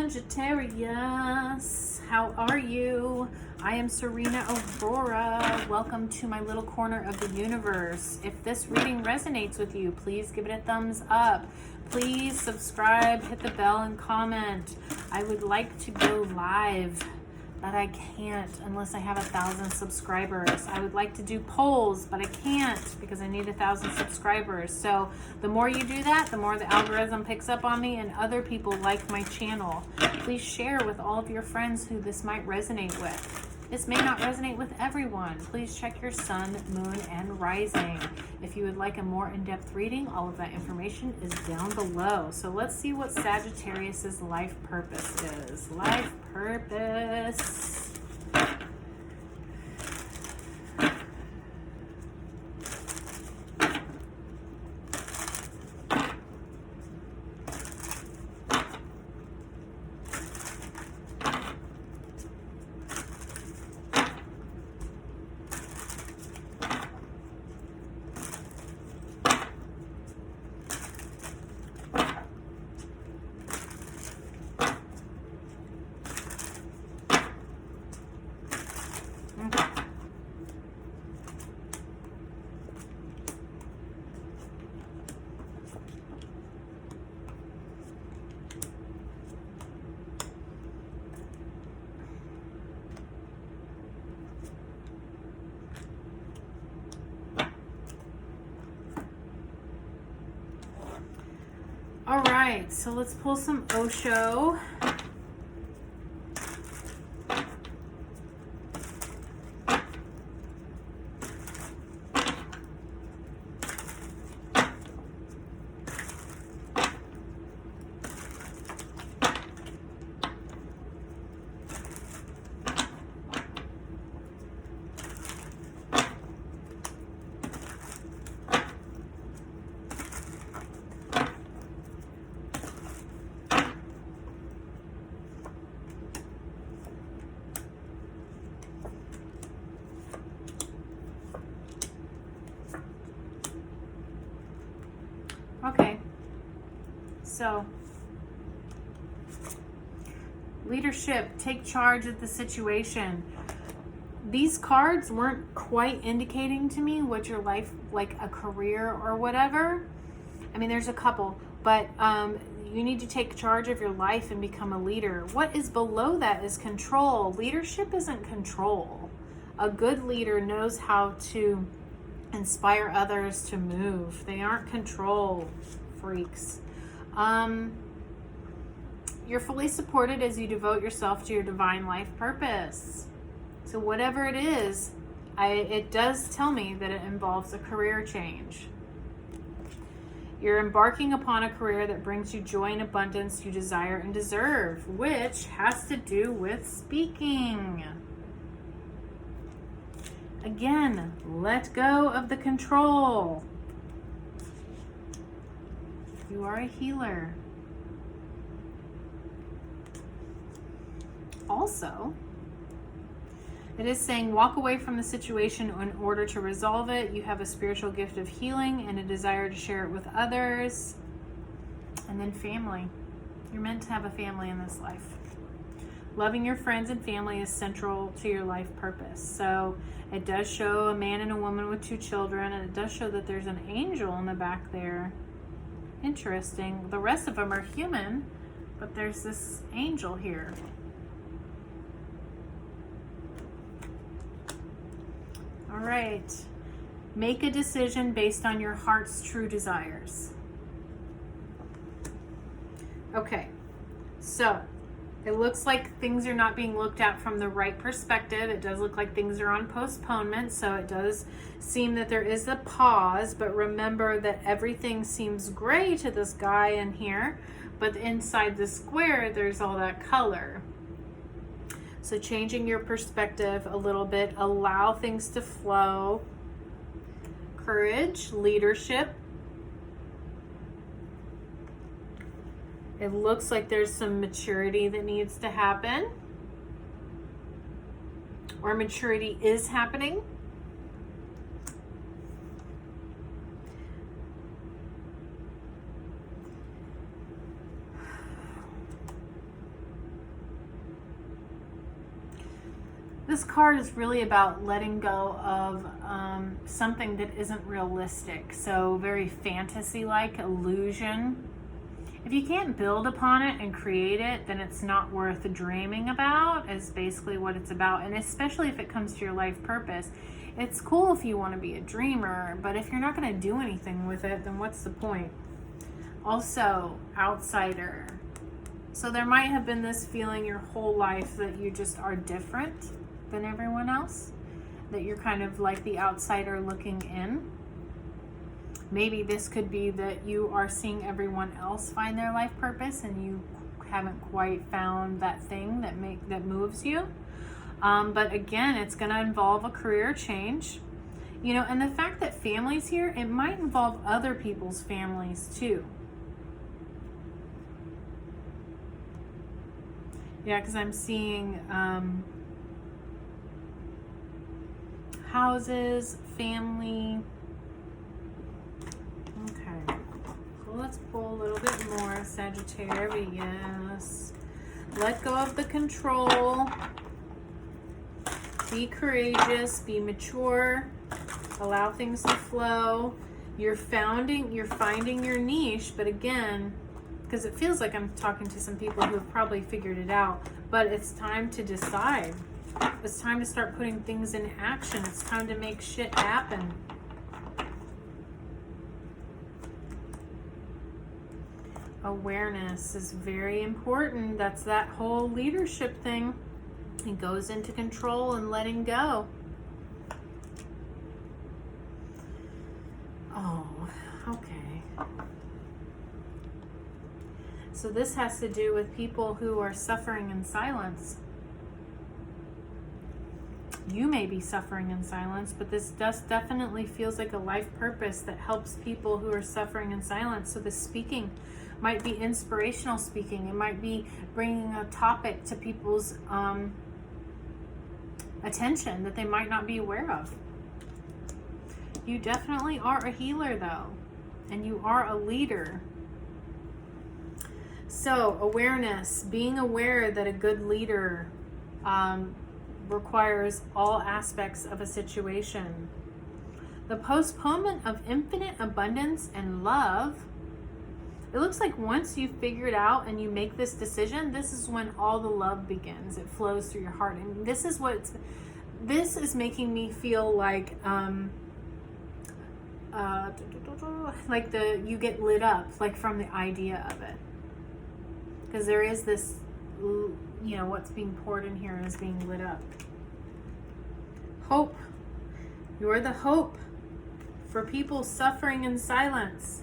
Sagittarius, how are you? I am SerenaAurora. Welcome to my little corner of the universe. If this reading resonates with you, please give it a thumbs up. Please subscribe, hit the bell, and comment. I would like to go live, but I can't unless I have 1,000 subscribers. I would like to do polls, but I can't because I need 1,000 subscribers. So the more you do that, the more the algorithm picks up on me and other people like my channel. Please share with all of your friends who this might resonate with. This may not resonate with everyone. Please check your sun, moon, and rising. If you would like a more in-depth reading, all of that information is down below. So let's see what Sagittarius's life purpose is. Life purpose. All right, so let's pull some Osho. Okay, so leadership, take charge of the situation. These cards weren't quite indicating to me what your life, like a career or whatever. I mean, there's a couple, but you need to take charge of your life and become a leader. What is below that is control. Leadership isn't control. A good leader knows how to inspire others to move. They aren't control freaks. You're fully supported as you devote yourself to your divine life purpose. So whatever it is, it does tell me that it involves a career change. You're embarking upon a career that brings you joy and abundance you desire and deserve, which has to do with speaking. Again, let go of the control. You are a healer. Also, it is saying walk away from the situation in order to resolve it. You have a spiritual gift of healing and a desire to share it with others. And then family. You're meant to have a family in this life. Loving your friends and family is central to your life purpose. So it does show a man and a woman with 2 children, and it does show that there's an angel in the back there. Interesting. The rest of them are human, but there's this angel here. All right. Make a decision based on your heart's true desires. Okay. So it looks like things are not being looked at from the right perspective. It does look like things are on postponement, so it does seem that there is a pause, but remember that everything seems gray to this guy in here, but inside the square, there's all that color. So changing your perspective a little bit, allow things to flow. Courage, leadership. It looks like there's some maturity that needs to happen, or maturity is happening. This card is really about letting go of something that isn't realistic. So very fantasy-like, illusion. If you can't build upon it and create it, then it's not worth dreaming about, is basically what it's about. And especially if it comes to your life purpose. It's cool if you want to be a dreamer, but if you're not going to do anything with it, then what's the point? Also, outsider. So there might have been this feeling your whole life that you just are different than everyone else, that you're kind of like the outsider looking in. Maybe this could be that you are seeing everyone else find their life purpose and you haven't quite found that thing that moves you. But again, it's going to involve a career change. You know, and the fact that family's here, it might involve other people's families too. Yeah, because I'm seeing houses, family. Okay, so let's pull a little bit more. Sagittarius. Let go of the control. Be courageous, be mature, allow things to flow. You're finding your niche, but again, because it feels like I'm talking to some people who have probably figured it out, but it's time to decide. It's time to start putting things in action. It's time to make shit happen. Awareness is very important. That's that whole leadership thing. It goes into control and letting go. Oh, okay. So this has to do with people who are suffering in silence. You may be suffering in silence, but this definitely feels like a life purpose that helps people who are suffering in silence. So the speaking might be inspirational speaking. It might be bringing a topic to people's attention that they might not be aware of. You definitely are a healer though, and you are a leader. So awareness, being aware that a good leader requires all aspects of a situation. The postponement of infinite abundance and love. It looks like once you figure it out and you make this decision, this is when all the love begins. It flows through your heart. And this is making me feel like you get lit up, like from the idea of it. Because there is this, you know, what's being poured in here is being lit up. Hope. You're the hope for people suffering in silence.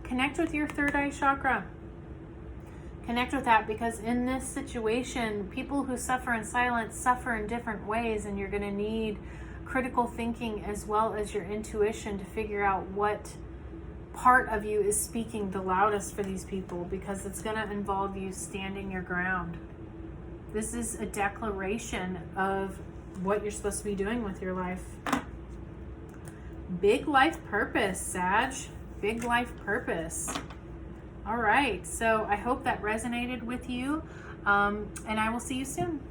Connect with your third eye chakra. Connect with that, because in this situation, people who suffer in silence suffer in different ways, and you're going to need critical thinking as well as your intuition to figure out what part of you is speaking the loudest for these people, because it's going to involve you standing your ground. This is a declaration of what you're supposed to be doing with your life. Big life purpose, Sag. Big life purpose. All right, so I hope that resonated with you, and I will see you soon.